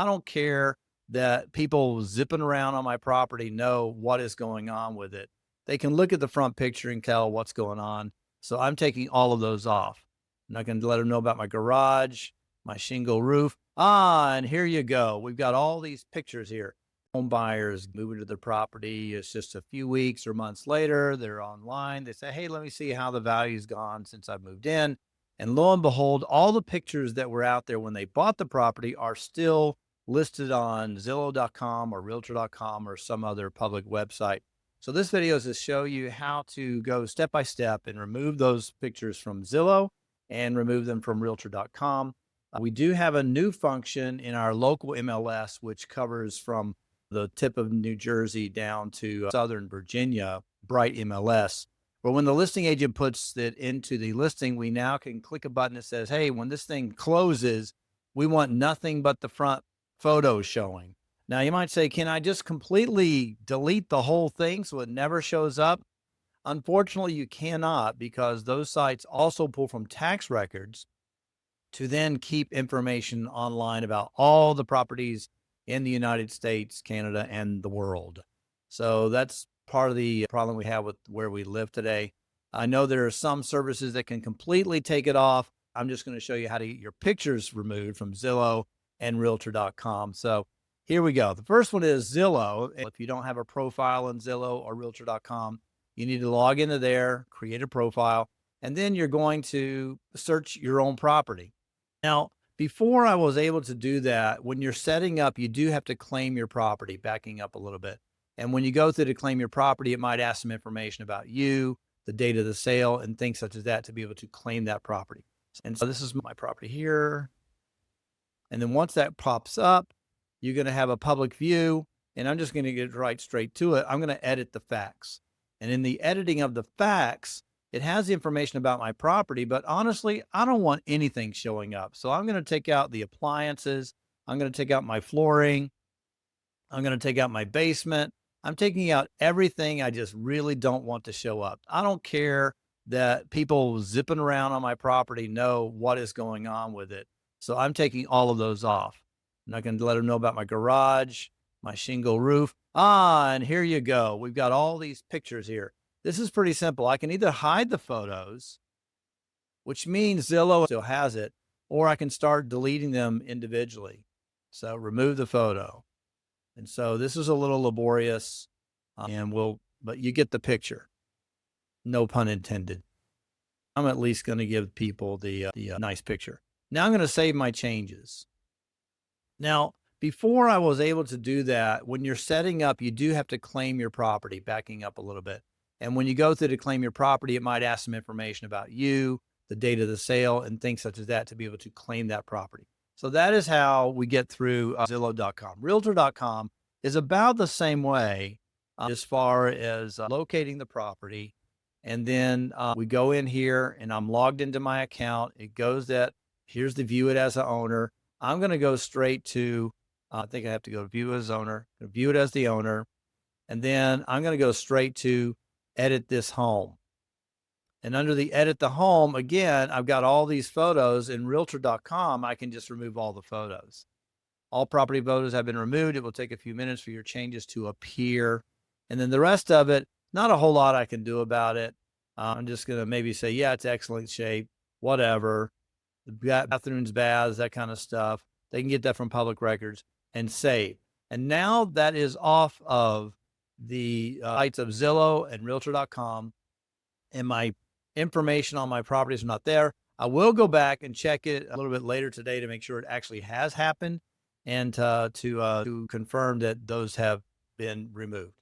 I don't care that people zipping around on my property know what is going on with it. They can look at the front picture and tell what's going on. So I'm taking all of those off. I'm not going to let them know about my garage, my shingle roof. And here you go. We've got all these pictures here. Home buyers moving to their property. It's just a few weeks or months later. They're online. They say, hey, let me see how the value's gone since I moved in. And lo and behold, all the pictures that were out there when they bought the property are still listed on Zillow.com or Realtor.com or some other public website. So this video is to show you how to go step by step and remove those pictures from Zillow and remove them from Realtor.com. We do have a new function in our local MLS, which covers from the tip of New Jersey down to Southern Virginia, Bright MLS. But when the listing agent puts it into the listing, we now can click a button that says, hey, when this thing closes, we want nothing but the front photos showing. Now you might say, can I just completely delete the whole thing so it never shows up? Unfortunately, you cannot, because those sites also pull from tax records to then keep information online about all the properties in the United States, Canada, and the world. So that's part of the problem we have with where we live today. I know there are some services that can completely take it off. I'm just going to show you how to get your pictures removed from Zillow and Realtor.com. So here we go. The first one is Zillow. If you don't have a profile in Zillow or Realtor.com, you need to log into there, create a profile, and then you're going to search your own property. Now, before I was able to do that, when you're setting up, you do have to claim your property, backing up a little bit. And when you go through to claim your property, it might ask some information about you, the date of the sale, and things such as that to be able to claim that property. And so this is my property here. And then once that pops up, you're going to have a public view. And I'm just going to get right straight to it. I'm going to edit the facts. And in the editing of the facts, it has the information about my property, but honestly, I don't want anything showing up. So I'm going to take out the appliances. I'm going to take out my flooring. I'm going to take out my basement. I'm taking out everything I just really don't want to show up. I don't care that people zipping around on my property know what is going on with it. So I'm taking all of those off. I'm not going to let them know about my garage, my shingle roof. And here you go. We've got all these pictures here. This is pretty simple. I can either hide the photos, which means Zillow still has it, or I can start deleting them individually. So remove the photo. And so this is a little laborious, but you get the picture. No pun intended. I'm at least going to give people the nice picture. Now I'm going to save my changes. Now, before I was able to do that, when you're setting up, you do have to claim your property, backing up a little bit. And when you go through to claim your property, it might ask some information about you, the date of the sale, and things such as that to be able to claim that property. So that is how we get through Zillow.com. Realtor.com is about the same way as far as locating the property. And then we go in here and I'm logged into my account. It goes that here's the view it as an owner. I'm going to go straight to, I think I have to go view as owner, view it as the owner. And then I'm going to go straight to edit this home. And under the edit the home, again, I've got all these photos. In Realtor.com, I can just remove all the photos. All property photos have been removed. It will take a few minutes for your changes to appear. And then the rest of it, not a whole lot I can do about it. I'm just going to maybe say, yeah, it's excellent shape, whatever. The bathrooms, baths, that kind of stuff. They can get that from public records and save. And now that is off of the sites of Zillow and Realtor.com, and my information on my properties are not there. I will go back and check it a little bit later today to make sure it actually has happened and to confirm that those have been removed.